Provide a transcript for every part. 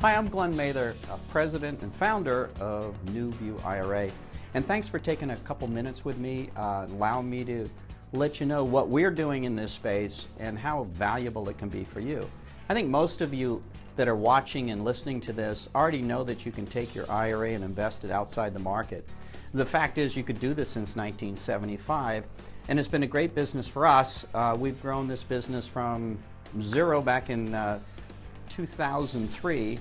Hi, I'm Glenn Mather, President and founder of NuView IRA. And thanks for taking a couple minutes with me, allowing me to let you know what we're doing in this space and how valuable it can be for you. I think most of you that are watching and listening to this already know that you can take your IRA and invest it outside the market. The fact is you could do this since 1975, and it's been a great business for us. We've grown this business from zero back in 2003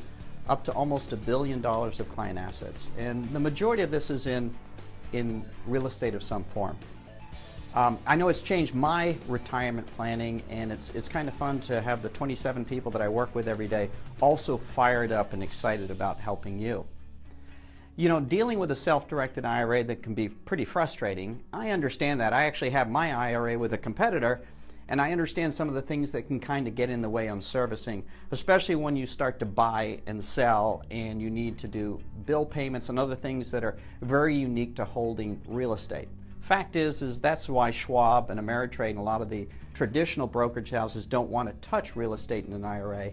up to almost $1 billion of client assets. And the majority of this is in real estate of some form. I know it's changed my retirement planning, and it's kind of fun to have the 27 people that I work with every day also fired up and excited about helping you. You know, dealing with a self-directed IRA that can be pretty frustrating, I understand that. I actually have my IRA with a competitor, and I understand some of the things that can kind of get in the way on servicing, especially when you start to buy and sell and you need to do bill payments and other things that are very unique to holding real estate. Fact is that's why Schwab and Ameritrade and a lot of the traditional brokerage houses don't want to touch real estate in an IRA,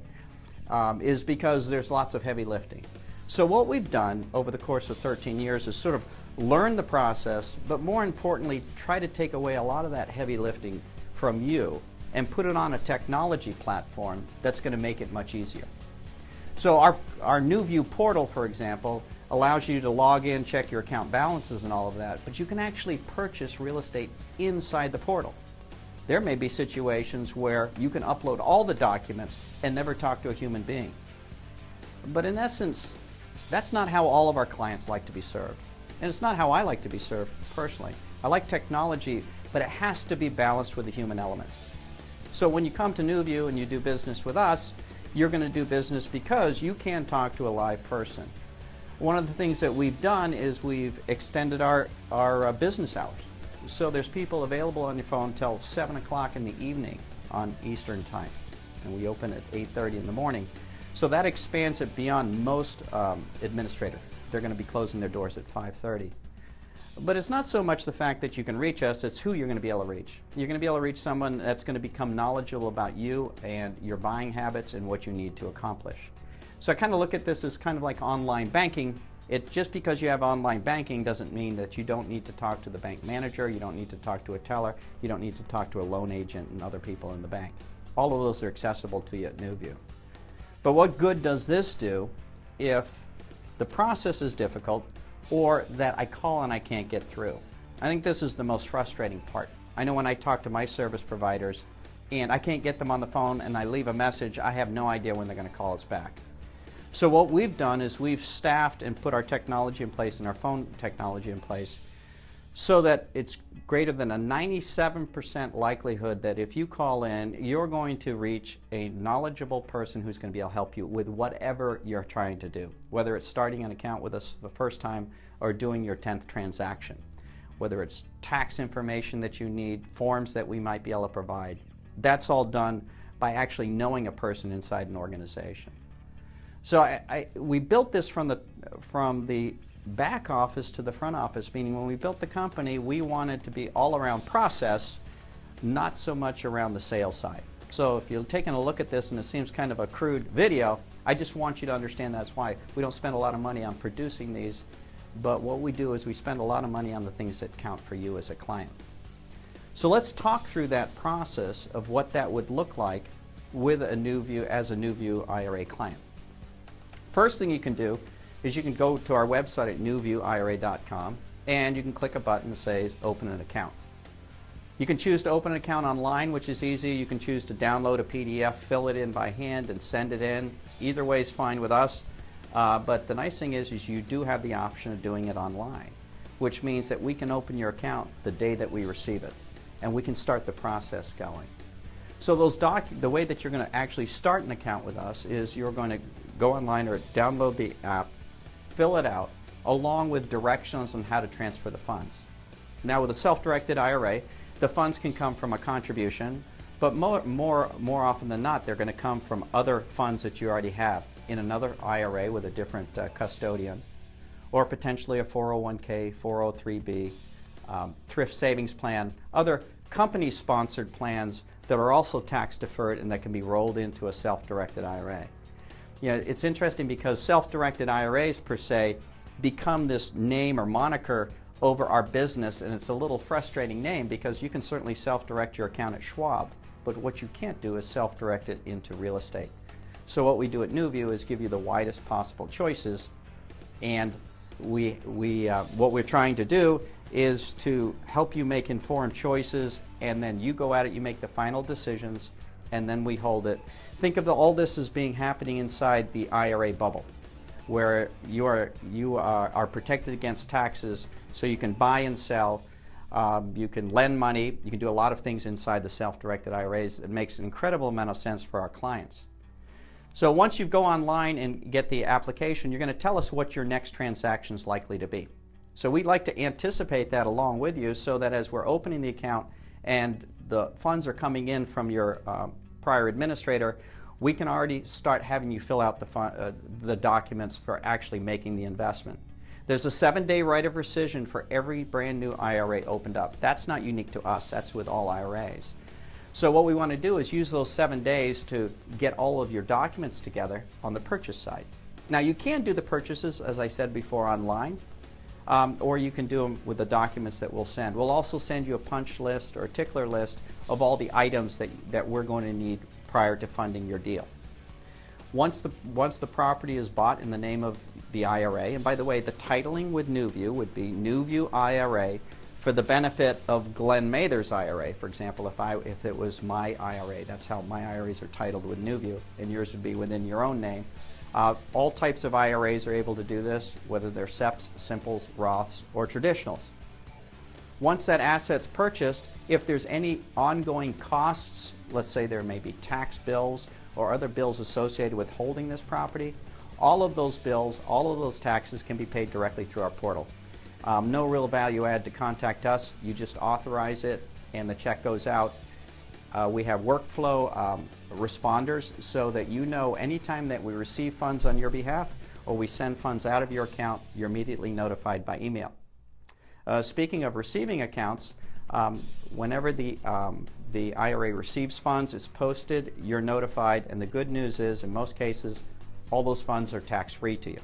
is because there's lots of heavy lifting. So what we've done over the course of 13 years is sort of learn the process, but more importantly, try to take away a lot of that heavy lifting from you and put it on a technology platform that's going to make it much easier. So our NuView portal, for example, allows you to log in, check your account balances and all of that, but you can actually purchase real estate inside the portal. There may be situations where you can upload all the documents and never talk to a human being. But in essence, that's not how all of our clients like to be served. And it's not how I like to be served personally. I like technology, but it has to be balanced with the human element. So when you come to NuView and you do business with us, you're going to do business because you can talk to a live person. One of the things that we've done is we've extended our business hours. So there's people available on your phone till 7 o'clock in the evening on Eastern time. And we open at 8:30 in the morning. So that expands it beyond most administrators. They're going to be closing their doors at 5:30. But it's not so much the fact that you can reach us, it's who you're going to be able to reach. You're going to be able to reach someone that's going to become knowledgeable about you and your buying habits and what you need to accomplish. So I kind of look at this as kind of like online banking. Just because you have online banking doesn't mean that you don't need to talk to the bank manager, you don't need to talk to a teller, you don't need to talk to a loan agent and other people in the bank. All of those are accessible to you at NuView. But what good does this do if the process is difficult or that I call and I can't get through? I think this is the most frustrating part. I know when I talk to my service providers and I can't get them on the phone and I leave a message, I have no idea when they're going to call us back. So what we've done is we've staffed and put our technology in place and our phone technology in place so that it's greater than a 97% likelihood that if you call in, you're going to reach a knowledgeable person who's going to be able to help you with whatever you're trying to do, whether it's starting an account with us for the first time or doing your 10th transaction, whether it's tax information that you need, forms that we might be able to provide. That's all done by actually knowing a person inside an organization. So we built this from the back office to the front office, meaning when we built the company, we wanted to be all around process, not so much around the sales side. So if you're taking a look at this and it seems kind of a crude video, I just want you to understand that's why we don't spend a lot of money on producing these, but what we do is we spend a lot of money on the things that count for you as a client. So let's talk through that process of what that would look like with a NuView as a NuView IRA client. First thing you can do is you can go to our website at NuViewIRA.com and you can click a button that says open an account. You can choose to open an account online, which is easy. You can choose to download a PDF, fill it in by hand and send it in. Either way is fine with us. But the nice thing is you do have the option of doing it online, which means that we can open your account the day that we receive it and we can start the process going. So the way that you're going to actually start an account with us is you're going to go online or download the app, fill it out, along with directions on how to transfer the funds. Now with a self-directed IRA, the funds can come from a contribution, but more often than not, they're going to come from other funds that you already have in another IRA with a different custodian, or potentially a 401k, 403b, thrift savings plan, other company-sponsored plans that are also tax deferred and that can be rolled into a self-directed IRA. You know, it's interesting because self-directed IRAs per se become this name or moniker over our business, and it's a little frustrating name because you can certainly self-direct your account at Schwab, but what you can't do is self-direct it into real estate. So what we do at NuView is give you the widest possible choices, and what we're trying to do is to help you make informed choices, and then you go at it, you make the final decisions, and then we hold it. Think of all this as being happening inside the IRA bubble, where you are protected against taxes, so you can buy and sell, you can lend money, you can do a lot of things inside the self-directed IRAs. It makes an incredible amount of sense for our clients. So once you go online and get the application, you're going to tell us what your next transaction is likely to be. So we'd like to anticipate that along with you, so that as we're opening the account and the funds are coming in from your prior administrator, we can already start having you fill out the documents for actually making the investment. There's a 7-day right of rescission for every brand new IRA opened up. That's not unique to us, that's with all IRAs. So what we want to do is use those 7 days to get all of your documents together on the purchase side. Now you can do the purchases, as I said before, online, or you can do them with the documents that we'll send. We'll also send you a punch list or a tickler list of all the items that we're going to need prior to funding your deal. Once the property is bought in the name of the IRA, and by the way, the titling with NuView would be NuView IRA for the benefit of Glenn Mather's IRA. For example, if it was my IRA, that's how my IRAs are titled with NuView, and yours would be within your own name. All types of IRAs are able to do this, whether they're SEPs, Simples, Roths, or Traditionals. Once that asset's purchased, if there's any ongoing costs, let's say there may be tax bills or other bills associated with holding this property, all of those bills, all of those taxes can be paid directly through our portal. No real value add to contact us. You just authorize it and the check goes out. We have workflow responders so that you know anytime that we receive funds on your behalf or we send funds out of your account, you're immediately notified by email. Speaking of receiving accounts, whenever the IRA receives funds, it's posted, you're notified, and the good news is, in most cases, all those funds are tax-free to you.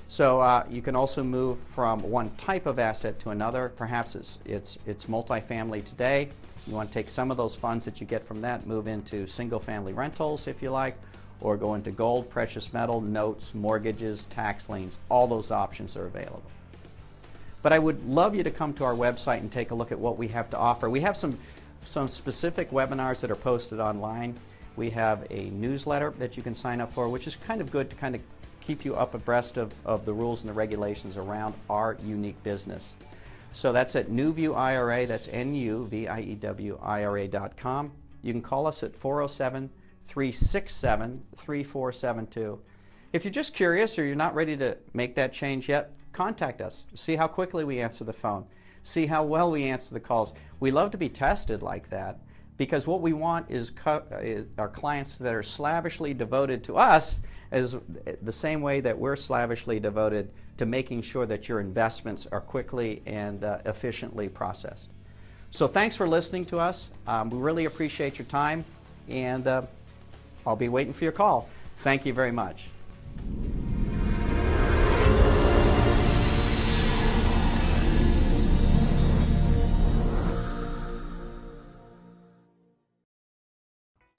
So you can also move from one type of asset to another. Perhaps it's multifamily today. You want to take some of those funds that you get from that, move into single-family rentals, if you like, or go into gold, precious metal, notes, mortgages, tax liens. All those options are available. But I would love you to come to our website and take a look at what we have to offer. We have some specific webinars that are posted online. We have a newsletter that you can sign up for, which is kind of good to kind of keep you up abreast of the rules and the regulations around our unique business. So that's at NuView IRA, that's NuView IRA.com. You can call us at 407-367-3472. If you're just curious or you're not ready to make that change yet, contact us. See how quickly we answer the phone. See how well we answer the calls. We love to be tested like that because what we want is our clients that are slavishly devoted to us as the same way that we're slavishly devoted to making sure that your investments are quickly and efficiently processed. So thanks for listening to us. We really appreciate your time, and I'll be waiting for your call. Thank you very much.